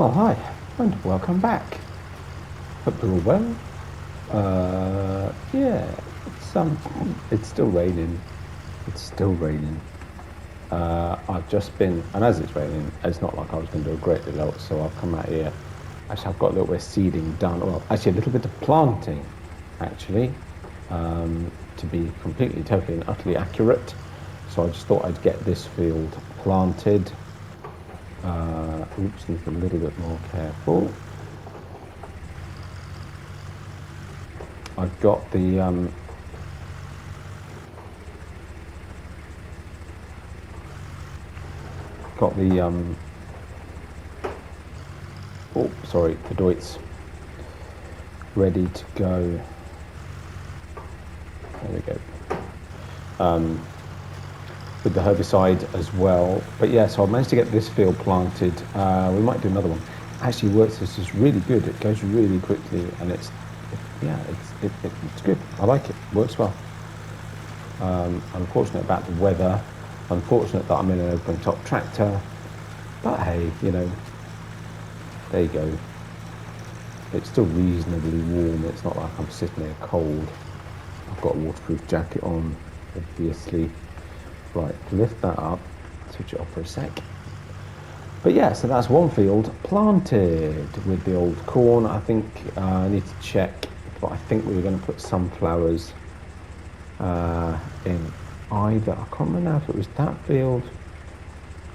Well, hi, and welcome back. Hope you're all well. Yeah, it's still raining. It's still raining. I've just been, and as it's raining, it's not like I was going to do a great deal else, so I've come out here. Actually, I've got a little bit of seeding done. Well, actually, a little bit of planting, actually, to be completely, totally, and utterly accurate. So I just thought I'd get this field planted. Oops, need to be a little bit more careful. I've got the the doits ready to go. There we go. With the herbicide as well. But yeah, so I managed to get this field planted. We might do another one. Actually works. This is really good. It goes really quickly, and it's good. I like it. Works well. Unfortunate about the weather. Unfortunate that I'm in an open top tractor. But hey, there you go. It's still reasonably warm. It's not like I'm sitting there cold. I've got a waterproof jacket on, obviously. Right, lift that up, switch it off for a sec. But yeah, so that's one field planted with the old corn. I think I need to check, but I think we were going to put sunflowers in either. I can't remember now if it was that field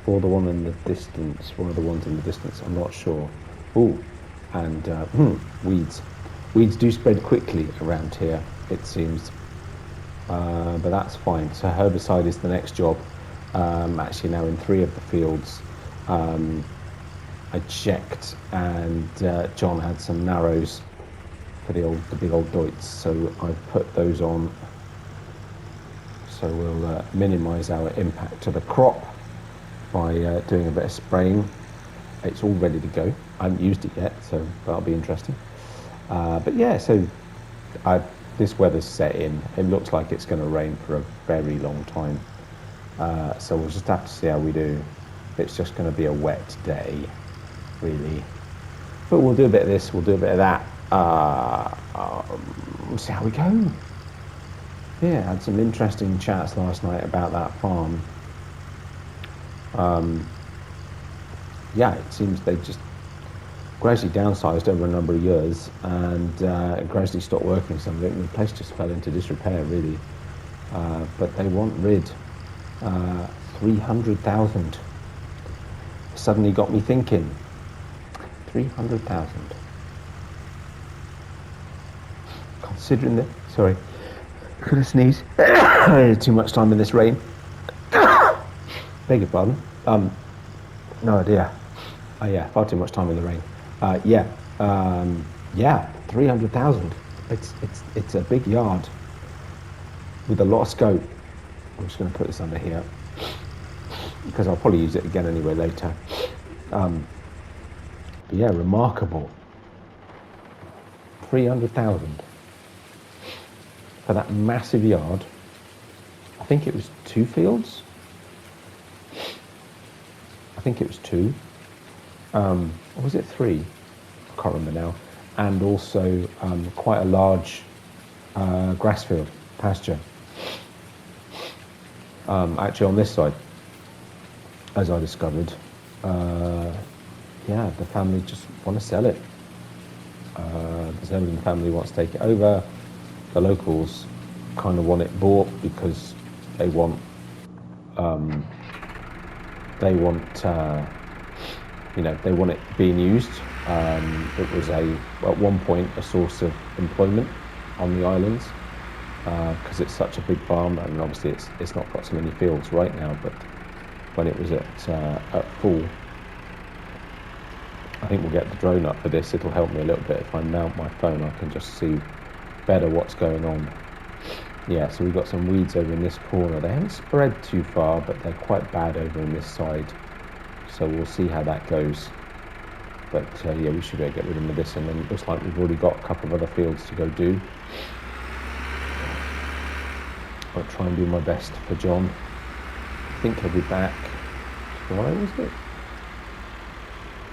or the one in the distance, one of the ones in the distance, I'm not sure. Ooh, and weeds. Weeds do spread quickly around here, it seems. But that's fine. So herbicide is the next job. Actually now in 3 of the fields. I checked, and John had some narrows for the big old doits, so I've put those on. So we'll minimise our impact to the crop by doing a bit of spraying. It's all ready to go. I haven't used it yet, so that'll be interesting. But yeah, so this weather's set in. It looks like it's going to rain for a very long time. So we'll just have to see how we do. It's just going to be a wet day, really. But we'll do a bit of this, we'll do a bit of that. We'll see how we go. Yeah, had some interesting chats last night about that farm. Yeah, it seems they just gradually downsized over a number of years, and gradually stopped working something, and the place just fell into disrepair, really. But they want rid. 300,000. Suddenly got me thinking. 300,000. Considering that, sorry, could I sneeze? Too much time in this rain. Beg your pardon. No idea. Oh yeah, far too much time in the rain. Yeah, 300,000. It's a big yard with a lot of scope. I'm just going to put this under here because I'll probably use it again anyway later. But yeah, remarkable. 300,000 for that massive yard. I think it was 2 fields. I think it was 2. Or was it 3? I can't remember now. And also quite a large grass field, pasture. Actually on this side, as I discovered, yeah, the family just want to sell it. There's nobody in the family who wants to take it over. The locals kind of want it bought because they want they want it being used. It was at one point a source of employment on the islands because it's such a big farm, and obviously it's not got so many fields right now, but when it was at full. I think we'll get the drone up for this. It'll help me a little bit. If I mount my phone, I can just see better what's going on. Yeah, so we've got some weeds over in this corner. They haven't spread too far, but they're quite bad over in this side. So we'll see how that goes. But yeah, we should be able to get rid of this, and then it looks like we've already got a couple of other fields to go do. I'll try and do my best for John. I think he'll be back tomorrow, was it?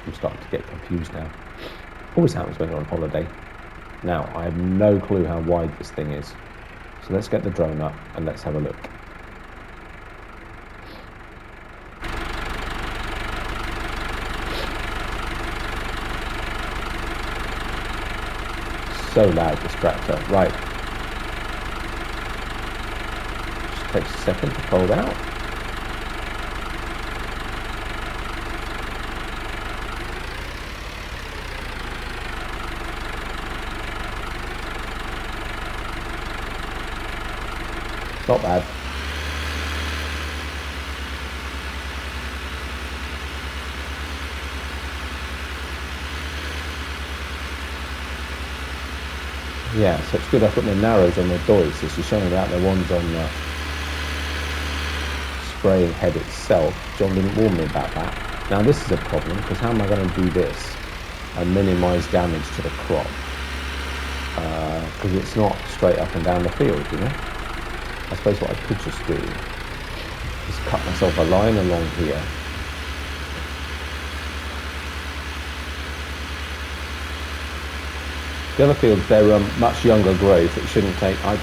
I'm starting to get confused now. Always happens when you're on holiday. Now, I have no clue how wide this thing is. So let's get the drone up and let's have a look. So loud, this tractor. Right. Just takes a second to fold out. Not bad. Yeah, so it's good I put the narrows on the doors. This is showing out the ones on the spraying head itself. John didn't warn me about that. Now this is a problem, because how am I going to do this and minimise damage to the crop? Because it's not straight up and down the field, you know? I suppose what I could just do is cut myself a line along here. The other fields, they're much younger growth. It shouldn't take. I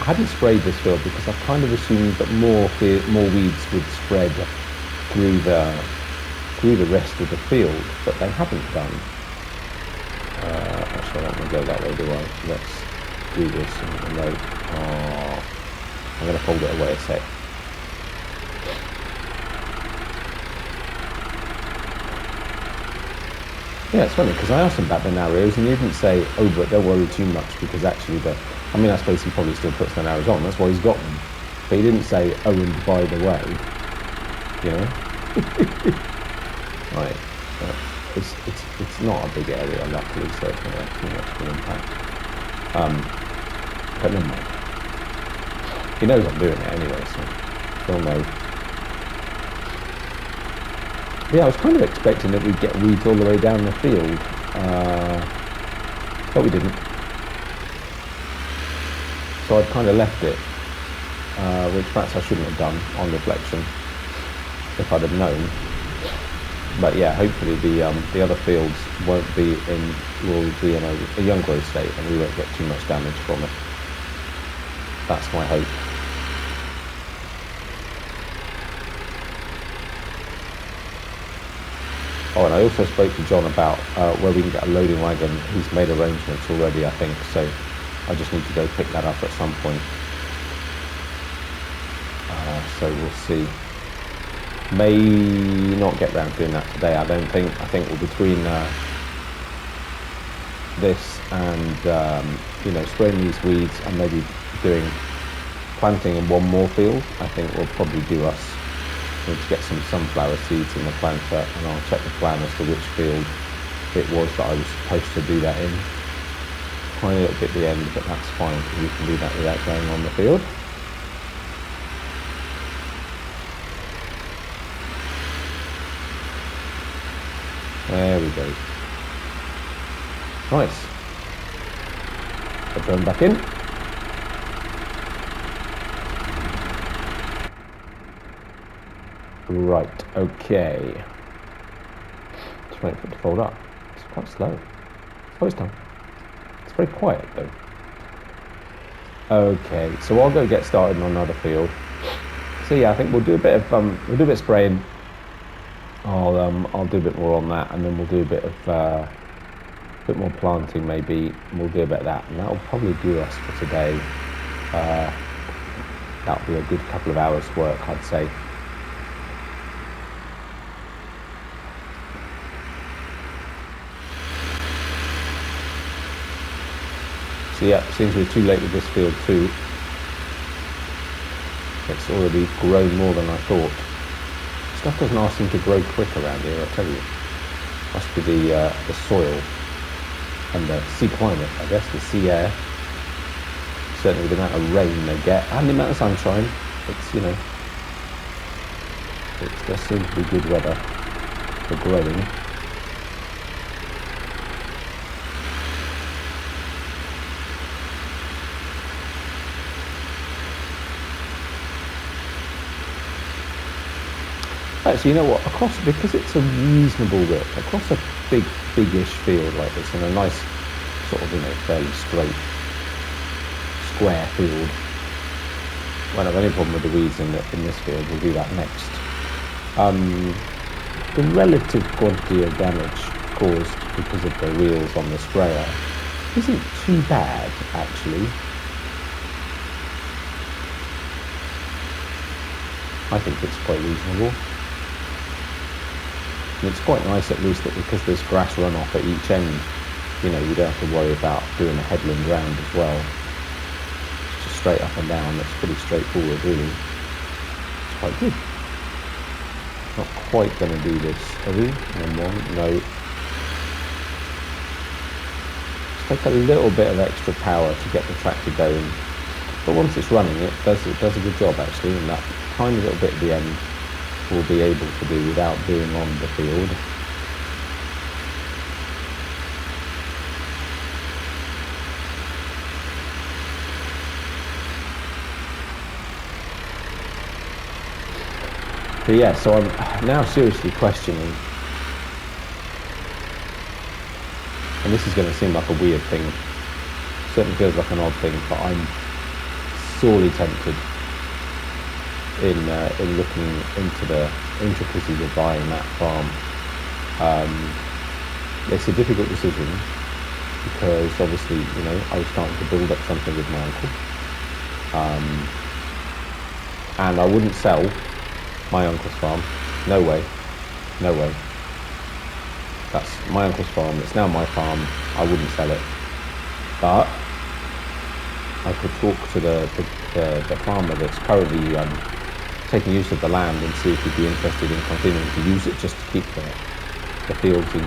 hadn't sprayed this field because I kind of assumed that more weeds would spread through the rest of the field, but they haven't done. Actually, I don't want to go that way, do I? Let's do this and no. Oh, I'm going to fold it away a sec. Yeah, it's funny because I asked him about the narrows and he didn't say, oh, but don't worry too much, because actually I suppose he probably still puts the narrows on, that's why he's got them. But he didn't say, oh, and by the way, you know? Right, it's not a big area, luckily, so it's not have too much of an impact. But never mind. He knows I'm doing it anyway, so he'll know. Yeah, I was kind of expecting that we'd get weeds all the way down the field, but we didn't. So I'd kind of left it, which perhaps I shouldn't have done on reflection, if I'd have known. But yeah, hopefully the other fields will be in a young growth state and we won't get too much damage from it. That's my hope. Oh, and I also spoke to John about where we can get a loading wagon. He's made arrangements already, I think, so I just need to go pick that up at some point. So we'll see. May not get round to doing that today, I don't think. I think between this and, spraying these weeds and maybe planting in one more field, I think will probably do us. Need to get some sunflower seeds in the planter, and I'll check the plan as to which field it was that I was supposed to do that in. Tiny little bit at the end, but that's fine because we can do that without going on the field. There we go. Nice. Put the drone back in. Right, okay. Just wait for it to fold up. It's quite slow. Oh, it's done. It's very quiet though. Okay, so I'll go get started on another field. So yeah, I think we'll do a bit of spraying. I'll do a bit more on that, and then we'll do a bit more planting maybe. And we'll do a bit of that, and that'll probably do us for today. That'll be a good couple of hours work, I'd say. So yeah, it seems we're too late with this field too. It's already grown more than I thought. Stuff doesn't ask seem to grow quick around here, I tell you. Must be the soil and the sea climate, I guess, the sea air. Certainly with the amount of rain they get and the amount of sunshine, it's, it just seems to be good weather for growing. Actually, you know what? Because it's a reasonable width, across a big-ish field like this, in a nice sort of, fairly straight, square field. Won't have any problem with the weeds in this field. We'll do that next. The relative quantity of damage caused because of the wheels on the sprayer isn't too bad, actually. I think it's quite reasonable. And it's quite nice, at least, that because there's grass runoff at each end, you don't have to worry about doing a headland round as well. It's just straight up and down. That's pretty straightforward, really. It's quite good. Not quite going to do this, are we? No. Just take a little bit of extra power to get the tractor going. But once it's running, it does a good job, actually, and that tiny little bit at the end we'll be able to do without being on the field. But yeah, so I'm now seriously questioning, and this is going to seem like a weird thing, certainly feels like an odd thing, but I'm sorely tempted in looking into the intricacies of buying that farm. It's a difficult decision because obviously, I was starting to build up something with my uncle, and I wouldn't sell my uncle's farm. No way. That's my uncle's farm. It's now my farm. I wouldn't sell it, but I could talk to the farmer that's currently taking use of the land and see if he'd be interested in continuing to use it just to keep the fields in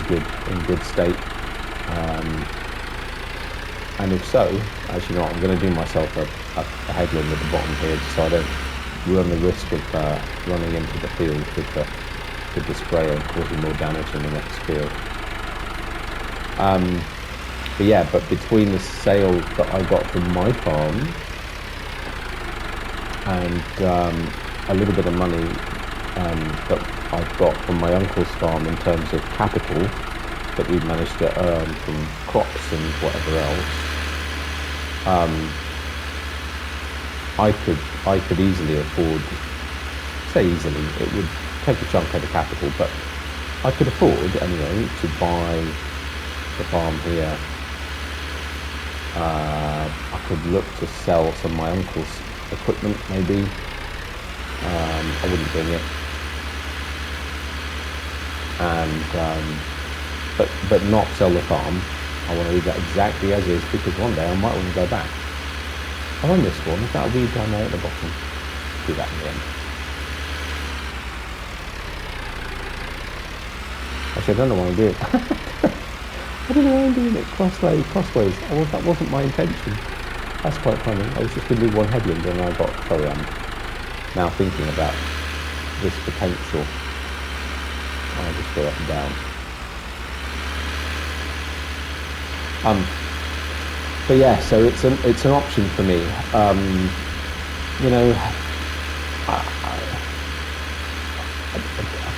good state. And if so, as you know, I'm going to do myself a headland at the bottom here, so I don't run the risk of running into the field with the sprayer and causing more damage in the next field. But between the sale that I got from my farm and a little bit of money that I've got from my uncle's farm in terms of capital that we've managed to earn from crops and whatever else, I could easily afford, say easily, it would take a chunk out of capital, but I could afford anyway to buy the farm here. I could look to sell some of my uncle's equipment, maybe. I wouldn't bring it, and but not sell the farm. I want to leave that exactly as is because one day I might want to go back. I run this one. Is that a weed down there at the bottom? Do that in the end. Actually, I don't know why I'm doing it. I don't know why I'm doing it crossways. That wasn't my intention. That's quite funny. I was just going to do one headland and I got, sorry, I'm now thinking about this potential. I'll just go up and down. But yeah, so it's an option for me. I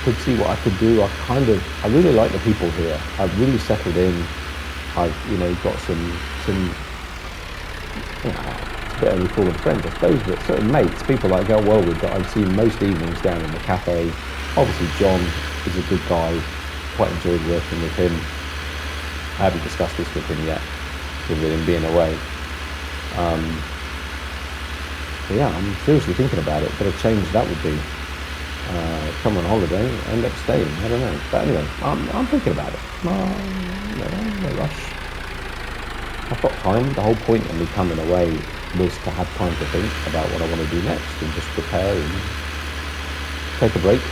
could see what I could do. I really like the people here. I've really settled in. I've got some it's a bit only calling friends, I suppose, but certain mates, people that I go well with that I've seen most evenings down in the cafe. Obviously, John is a good guy. Quite enjoyed working with him. I haven't discussed this with him yet, with him being away. But yeah, I'm seriously thinking about it. What a change that would be. Come on holiday, end up staying. I don't know. But anyway, I'm thinking about it. No rush. I've got time. The whole point of me coming away was to have time to think about what I want to do next and just prepare and take a break.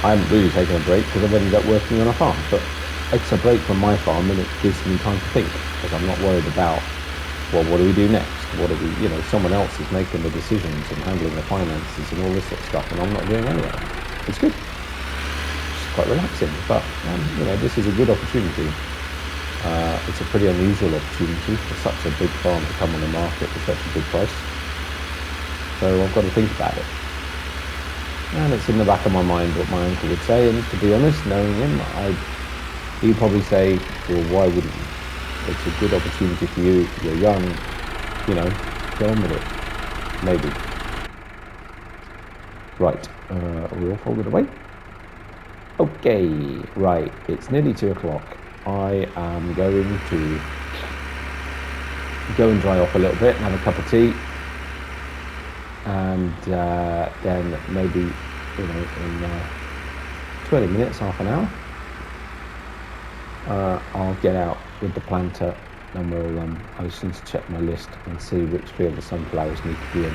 I haven't really taken a break because I've ended up working on a farm, but it's a break from my farm and it gives me time to think because I'm not worried about, well, what do we do next? What do we, someone else is making the decisions and handling the finances and all this sort of stuff, and I'm not doing any of it. It's good. It's quite relaxing, but this is a good opportunity. It's a pretty unusual opportunity for such a big farm to come on the market for such a good price. So I've got to think about it. And it's in the back of my mind what my uncle would say, and to be honest, knowing him, he'd probably say, well, why wouldn't you? It's a good opportunity for you, you're young, you know, get on with it. Maybe. Right, are we all folded away? Okay, right, it's nearly 2 o'clock. I am going to go and dry off a little bit and have a cup of tea. And then maybe, you know, in 20 minutes, half an hour, I'll get out with the planter and I just need to check my list and see which field the sunflowers need to be in.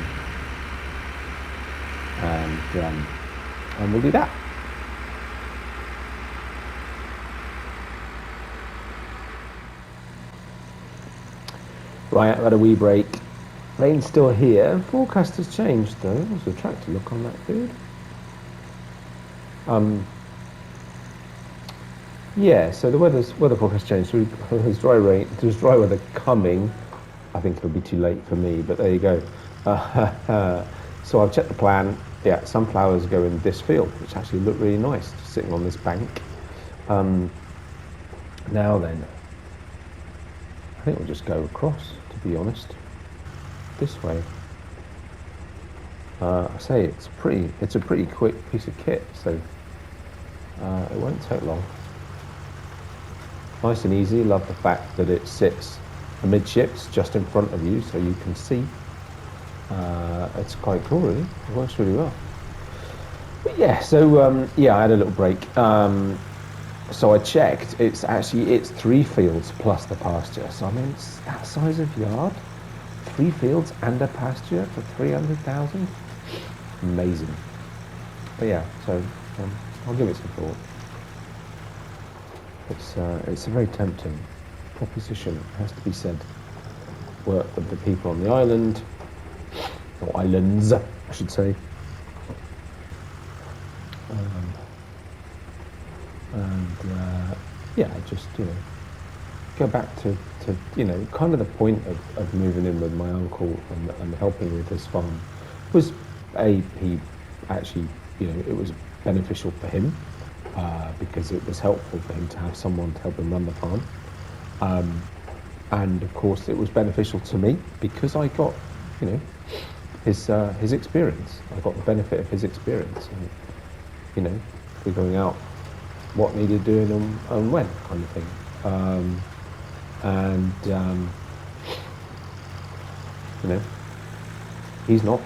And we'll do that. Right, I've had a wee break. Rain's still here. Forecast has changed though. There's a tractor look on that field. Yeah, so the weather forecast changed. So there's dry rain. There's dry weather coming. I think it'll be too late for me, but there you go. So I've checked the plan. Yeah, sunflowers go in this field, which actually look really nice, just sitting on this bank. Now then, I think we'll just go across, to be honest, this way. I say it's a pretty quick piece of kit, so it won't take long. Nice and easy. Love the fact that it sits amidships, just in front of you, so you can see. It's quite cool, really. It works really well. But yeah, so yeah, I had a little break. So I checked. It's 3 fields plus the pasture. So I mean, it's that size of yard, 3 fields and a pasture for 300,000. Amazing. But yeah, so I'll give it some thought. It's a very tempting proposition, it has to be said. Work with the people on the island, or islands, I should say. Yeah, just, you know, go back to you know, kind of the point of moving in with my uncle and helping with his farm was, he actually, you know, it was beneficial for him because it was helpful for him to have someone to help him run the farm. And of course it was beneficial to me because I got, you know, his experience. I got the benefit of his experience and, you know, figuring out what needed doing and when, kind of thing. You know, he's not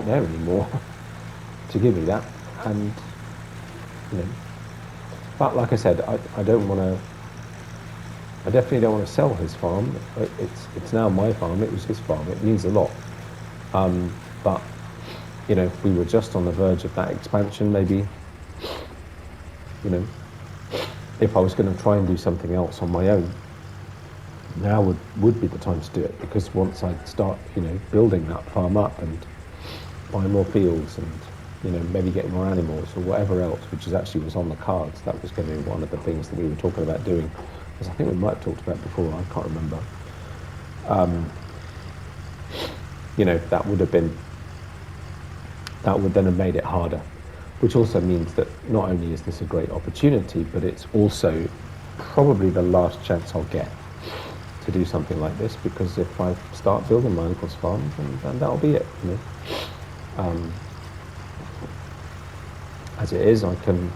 there anymore to give me that, and you know, but like I said, I don't want to. I definitely don't want to sell his farm. It's now my farm. It was his farm. It means a lot. But you know, if we were just on the verge of that expansion, maybe, you know, if I was going to try and do something else on my own, now would be the time to do it, because once I start, you know, building that farm up and buying more fields and, you know, maybe getting more animals or whatever else, which is actually was on the cards, that was going to be one of the things that we were talking about doing, as I think we might have talked about before, I can't remember. You know, that would then have made it harder, which also means that not only is this a great opportunity, but it's also probably the last chance I'll get to do something like this, because if I start building my uncle's farm, then that'll be it, you know. As it is, I can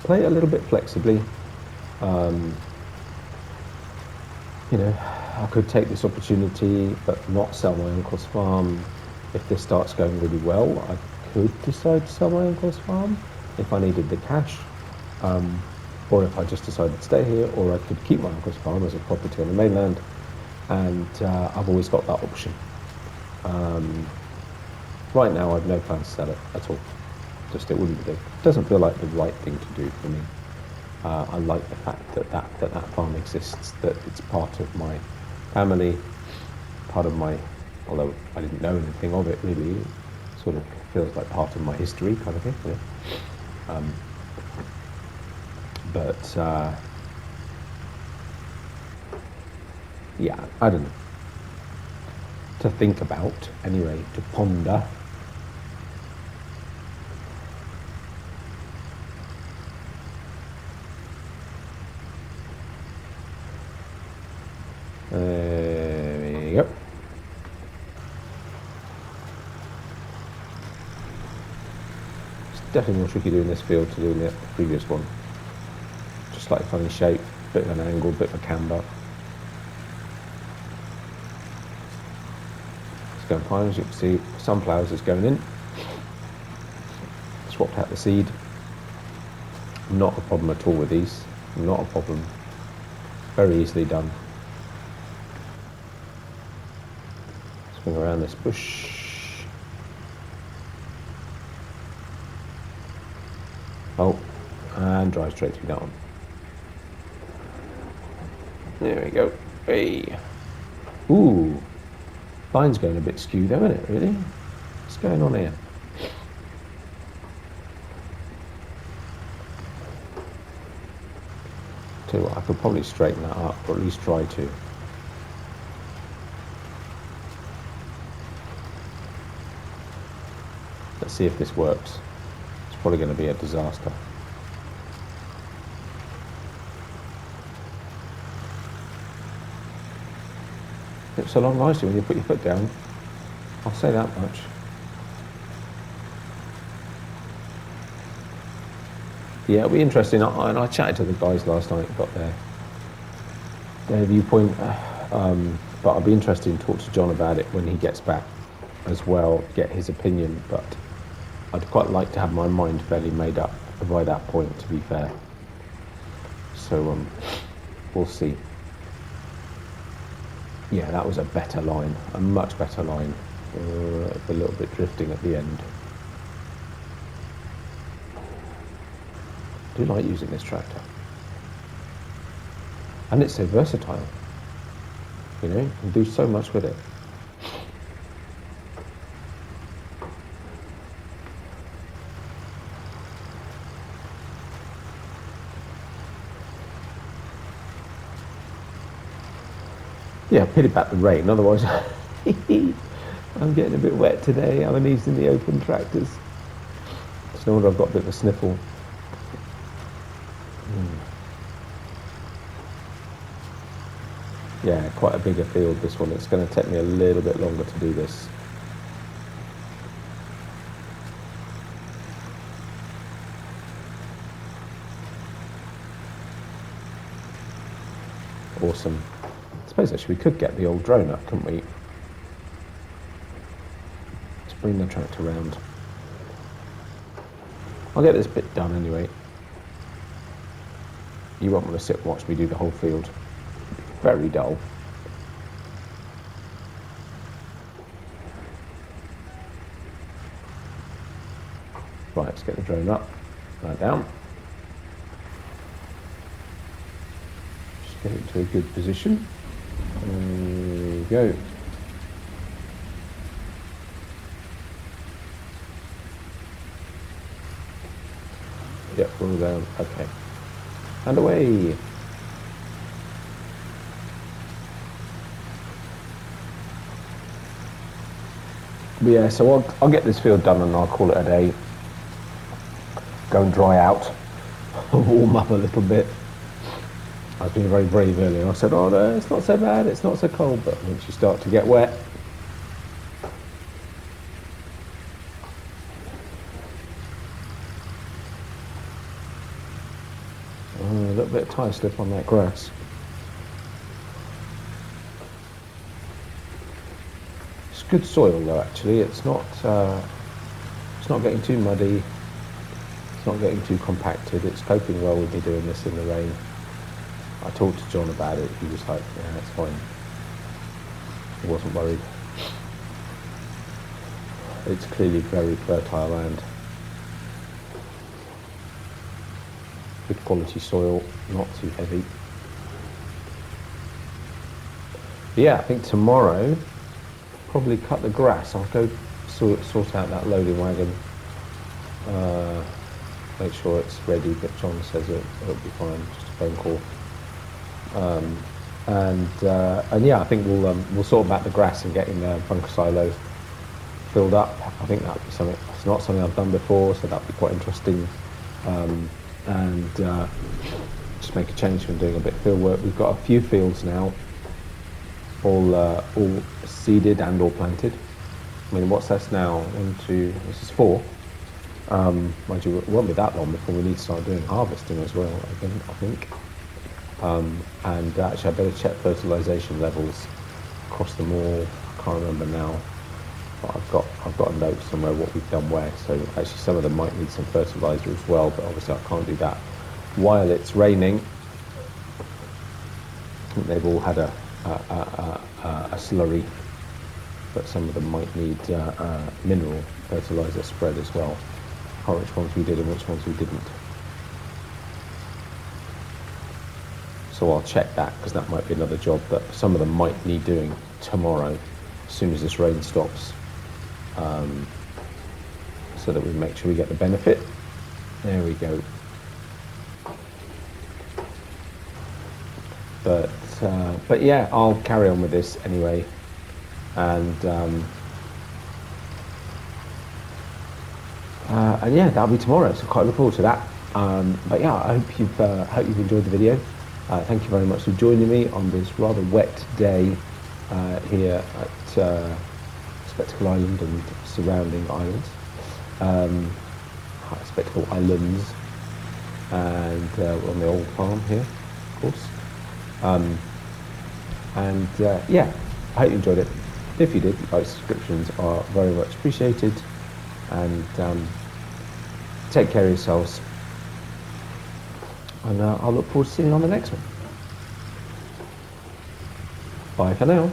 play it a little bit flexibly. You know, I could take this opportunity but not sell my uncle's farm. If this starts going really well, I could decide to sell my uncle's farm if I needed the cash, or if I just decided to stay here, or I could keep my uncle's farm as a property on the mainland, and I've always got that option. Right now I've no plans to sell it at all. Just, it doesn't feel like the right thing to do for me. I like the fact that farm exists, that it's part of my family, part of my, although I didn't know anything of it really, it sort of feels like part of my history kind of thing, you know. Yeah, I don't know. To think about, anyway, to ponder. There you go. It's definitely more tricky doing this field to doing the previous one. Just like funny shape, bit of an angle, bit of a camber. It's going fine, as you can see. Sunflowers is going in. Swapped out the seed. Not a problem at all with these. Not a problem. Very easily done. Swing around this bush. Oh, and drive straight through that one. There we go. Hey. Ooh. Line's going a bit skewed though, isn't it, really? What's going on here? Tell you what, I could probably straighten that up, or at least try to. Let's see if this works. It's probably going to be a disaster. It's along nicely when you put your foot down. I'll say that much. Yeah, it'll be interesting. I chatted to the guys last night, got their viewpoint, but I'll be interested to talk to John about it when he gets back as well, get his opinion. But I'd quite like to have my mind fairly made up by that point, to be fair. So we'll see. Yeah, that was a better line, a much better line. A little bit drifting at the end. I do like using this tractor. And it's so versatile. You know, you can do so much with it. Yeah, pity about the rain, otherwise I'm getting a bit wet today. I'm using the open tractors. It's no wonder I've got a bit of a sniffle. Yeah, quite a bigger field this one. It's going to take me a little bit longer to do this. Awesome. I suppose actually we could get the old drone up, couldn't we? Let's bring the tractor round. I'll get this bit done anyway. You won't want to sit and watch me do the whole field. Very dull. Right, let's get the drone up, right down. Just get it to a good position. There we go. Yep, roll down. Okay. And away. But yeah, so I'll get this field done and I'll call it a day. Go and dry out, warm up a little bit. I was being very brave earlier. I said, oh no, it's not so bad, it's not so cold. But once you start to get wet, a little bit of tire slip on that grass. It's good soil though, actually. It's not getting too muddy. It's not getting too compacted. It's coping well with me doing this in the rain. I talked to John about it. He was like, yeah, that's fine. He wasn't worried. It's clearly very fertile land. Good quality soil, not too heavy. But yeah, I think tomorrow, probably cut the grass. I'll go sort out that loading wagon. Make sure it's ready, but John says it'll be fine, just a phone call. And yeah, I think we'll sort about the grass and getting the bunker silo filled up. I think that'll be something. It's not something I've done before, so that'll be quite interesting. And just make a change from doing a bit of field work. We've got a few fields now all seeded and all planted. I mean, what's this now? This is 4. Mind you, it won't be that long before we need to start doing harvesting as well, I think. And actually, I better check fertilization levels across them all. I can't remember now, but I've got a note somewhere what we've done where. So actually, some of them might need some fertilizer as well, but obviously I can't do that while it's raining. I think they've all had a slurry, but some of them might need mineral fertilizer spread as well. I can't remember which ones we did and which ones we didn't. So I'll check that, because that might be another job that some of them might need doing tomorrow, as soon as this rain stops, so that we make sure we get the benefit. There we go. But yeah, I'll carry on with this anyway, and yeah, that'll be tomorrow. So quite look forward to that. But yeah, I hope you've enjoyed the video. Thank you very much for joining me on this rather wet day here at Spectacle Island and surrounding islands, Spectacle Islands, and we're on the old farm here, of course. Yeah, I hope you enjoyed it. If you did, like, subscriptions are very much appreciated, and take care of yourselves, and I'll look forward to seeing you on the next one. Bye for now.